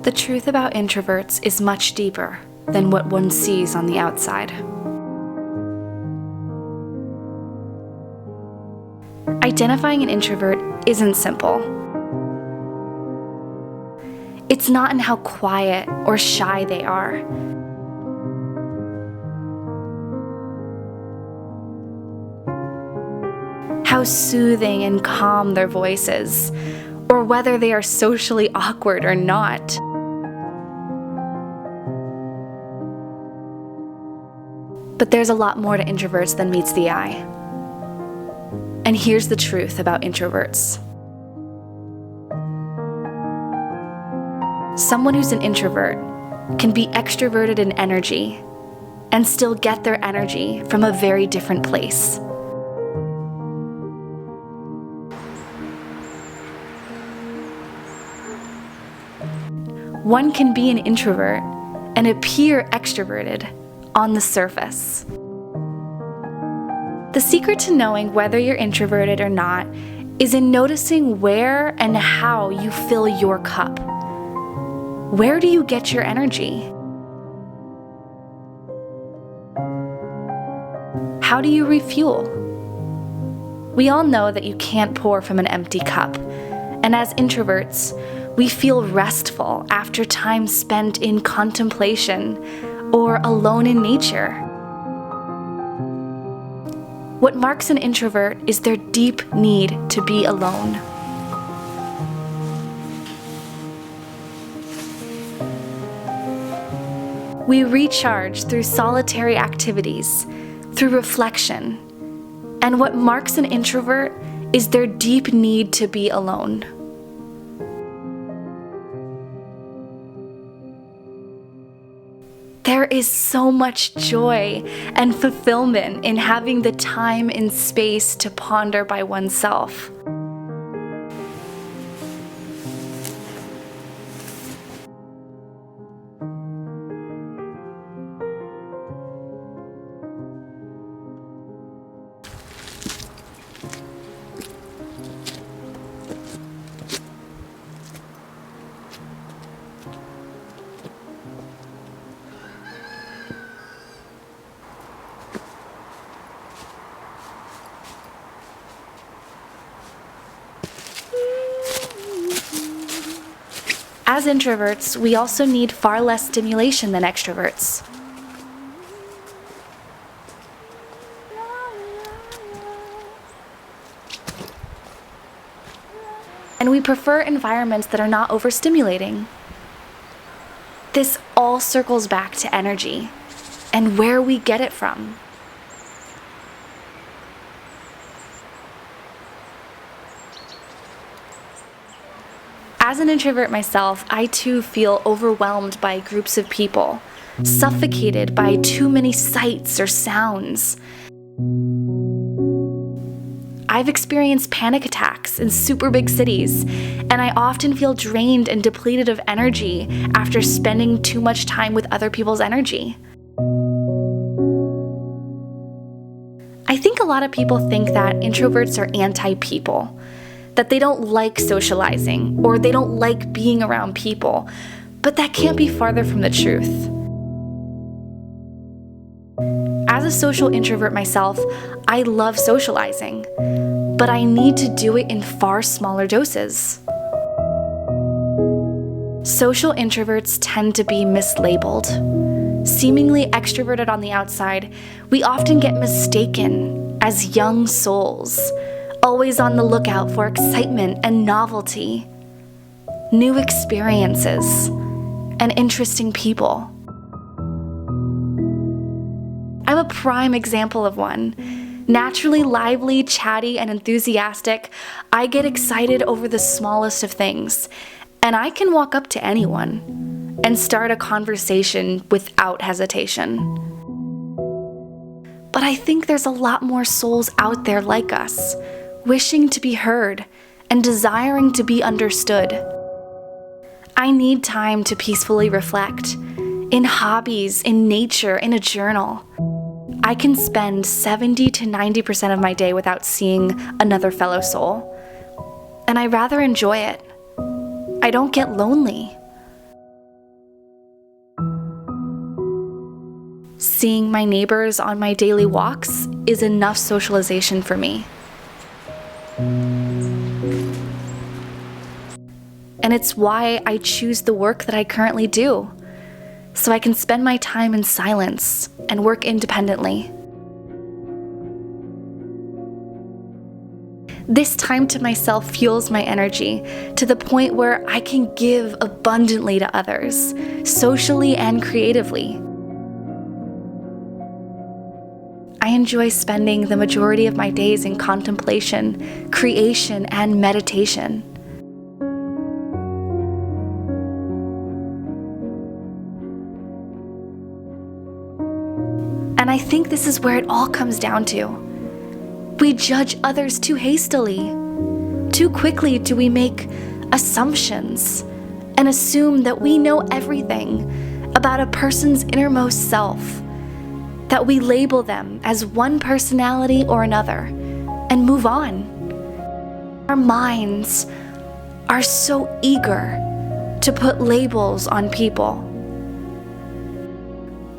The truth about introverts is much deeper than what one sees on the outside. Identifying an introvert isn't simple. It's not in how quiet or shy they are. How soothing and calm their voice is, or whether they are socially awkward or not. But there's a lot more to introverts than meets the eye. And here's the truth about introverts. Someone who's an introvert can be extroverted in energy and still get their energy from a very different place. One can be an introvert and appear extroverted on the surface. The secret to knowing whether you're introverted or not is in noticing where and how you fill your cup. Where do you get your energy? How do you refuel? We all know that you can't pour from an empty cup, and as introverts, we feel restful after time spent in contemplation or alone in nature. What marks an introvert is their deep need to be alone. We recharge through solitary activities, through reflection. And what marks an introvert is their deep need to be alone. There is so much joy and fulfillment in having the time and space to ponder by oneself. As introverts, we also need far less stimulation than extroverts. And we prefer environments that are not overstimulating. This all circles back to energy and where we get it from. As an introvert myself, I too feel overwhelmed by groups of people, suffocated by too many sights or sounds. I've experienced panic attacks in super big cities, and I often feel drained and depleted of energy after spending too much time with other people's energy. I think a lot of people think that introverts are anti-people, that they don't like socializing, or they don't like being around people, but that can't be farther from the truth. As a social introvert myself, I love socializing, but I need to do it in far smaller doses. Social introverts tend to be mislabeled. Seemingly extroverted on the outside, we often get mistaken as young souls, always on the lookout for excitement and novelty, new experiences, and interesting people. I'm a prime example of one. Naturally lively, chatty, and enthusiastic, I get excited over the smallest of things, and I can walk up to anyone and start a conversation without hesitation. But I think there's a lot more souls out there like us, wishing to be heard and desiring to be understood. I need time to peacefully reflect, in hobbies, in nature, in a journal. I can spend 70 to 90% of my day without seeing another fellow soul, and I rather enjoy it. I don't get lonely. Seeing my neighbors on my daily walks is enough socialization for me. And it's why I choose the work that I currently do, so I can spend my time in silence and work independently. This time to myself fuels my energy to the point where I can give abundantly to others, socially and creatively. I enjoy spending the majority of my days in contemplation, creation, and meditation. And I think this is where it all comes down to. We judge others too hastily. Too quickly do we make assumptions and assume that we know everything about a person's innermost self, that we label them as one personality or another and move on. Our minds are so eager to put labels on people,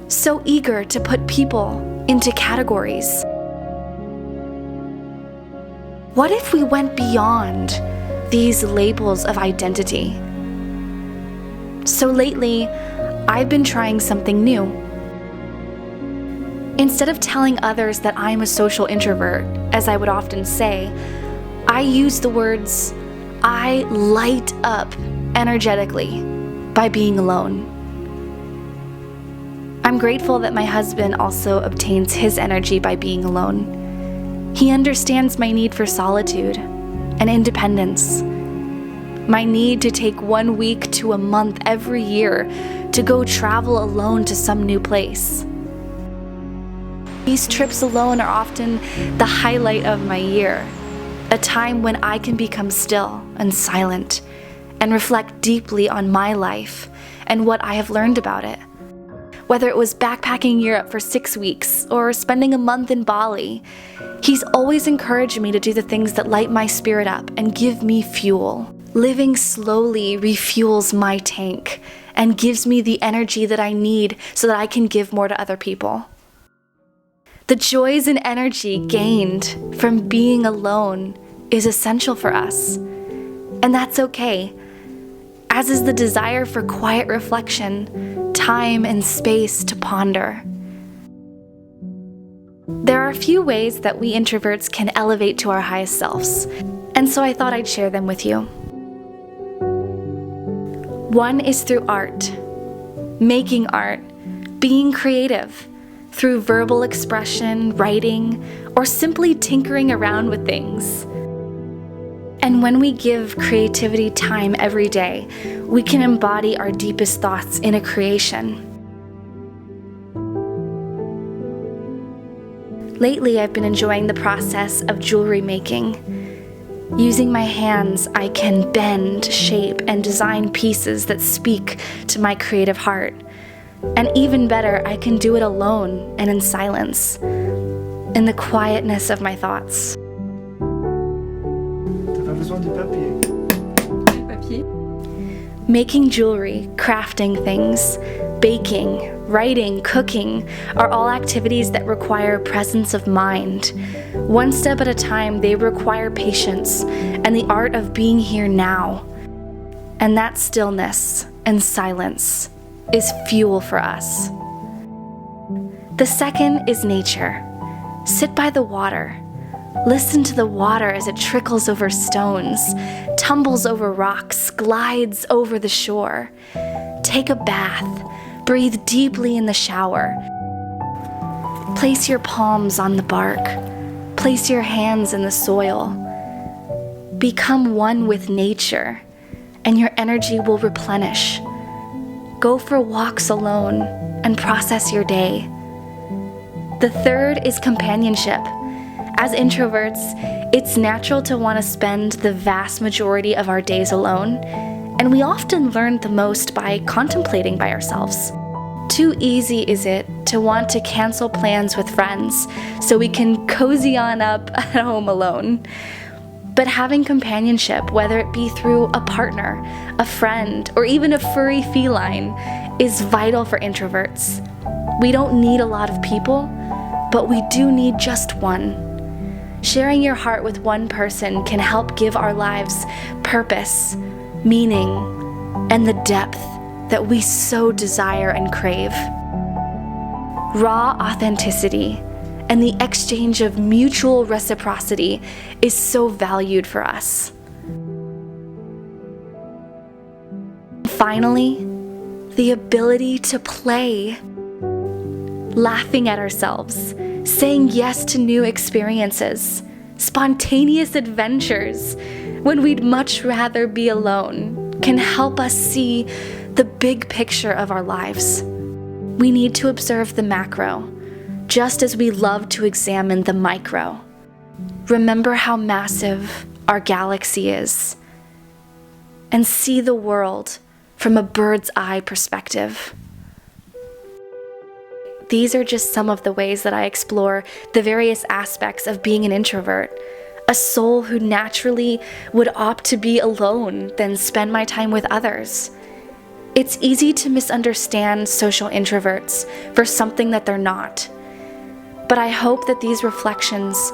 so eager to put people into categories. What if we went beyond these labels of identity? So lately, I've been trying something new. Instead of telling others that I'm a social introvert, as I would often say, I use the words, I light up energetically by being alone. I'm grateful that my husband also obtains his energy by being alone. He understands my need for solitude and independence, my need to take 1 week to a month every year to go travel alone to some new place. These trips alone are often the highlight of my year, a time when I can become still and silent and reflect deeply on my life and what I have learned about it. Whether it was backpacking Europe for 6 weeks or spending a month in Bali, he's always encouraged me to do the things that light my spirit up and give me fuel. Living slowly refuels my tank and gives me the energy that I need so that I can give more to other people. The joys and energy gained from being alone is essential for us, and that's okay, as is the desire for quiet reflection, time and space to ponder. There are a few ways that we introverts can elevate to our highest selves, and so I thought I'd share them with you. One is through art, making art, being creative, through verbal expression, writing, or simply tinkering around with things. And when we give creativity time every day, we can embody our deepest thoughts in a creation. Lately, I've been enjoying the process of jewelry making. Using my hands, I can bend, shape, and design pieces that speak to my creative heart. And even better, I can do it alone and in silence, in the quietness of my thoughts. T'as pas besoin de papier. Making jewelry, crafting things, baking, writing, cooking are all activities that require presence of mind. One step at a time, they require patience and the art of being here now. And that stillness and silence is fuel for us. The second is nature. Sit by the water. Listen to the water as it trickles over stones, tumbles over rocks, glides over the shore. Take a bath. Breathe deeply in the shower. Place your palms on the bark. Place your hands in the soil. Become one with nature, and your energy will replenish. Go for walks alone and process your day. The third is companionship. As introverts, it's natural to want to spend the vast majority of our days alone, and we often learn the most by contemplating by ourselves. Too easy is it to want to cancel plans with friends so we can cozy on up at home alone. But having companionship, whether it be through a partner, a friend, or even a furry feline, is vital for introverts. We don't need a lot of people, but we do need just one. Sharing your heart with one person can help give our lives purpose, meaning, and the depth that we so desire and crave. Raw authenticity and the exchange of mutual reciprocity is so valued for us. Finally, the ability to play. Laughing at ourselves, saying yes to new experiences, spontaneous adventures when we'd much rather be alone can help us see the big picture of our lives. We need to observe the macro, just as we love to examine the micro. Remember how massive our galaxy is, and see the world from a bird's eye perspective. These are just some of the ways that I explore the various aspects of being an introvert, a soul who naturally would opt to be alone than spend my time with others. It's easy to misunderstand social introverts for something that they're not. But I hope that these reflections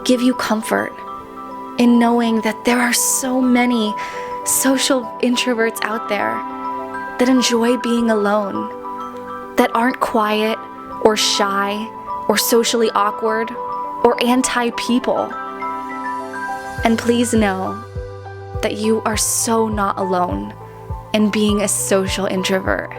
give you comfort in knowing that there are so many social introverts out there that enjoy being alone, that aren't quiet or shy or socially awkward or anti-people. And please know that you are so not alone in being a social introvert.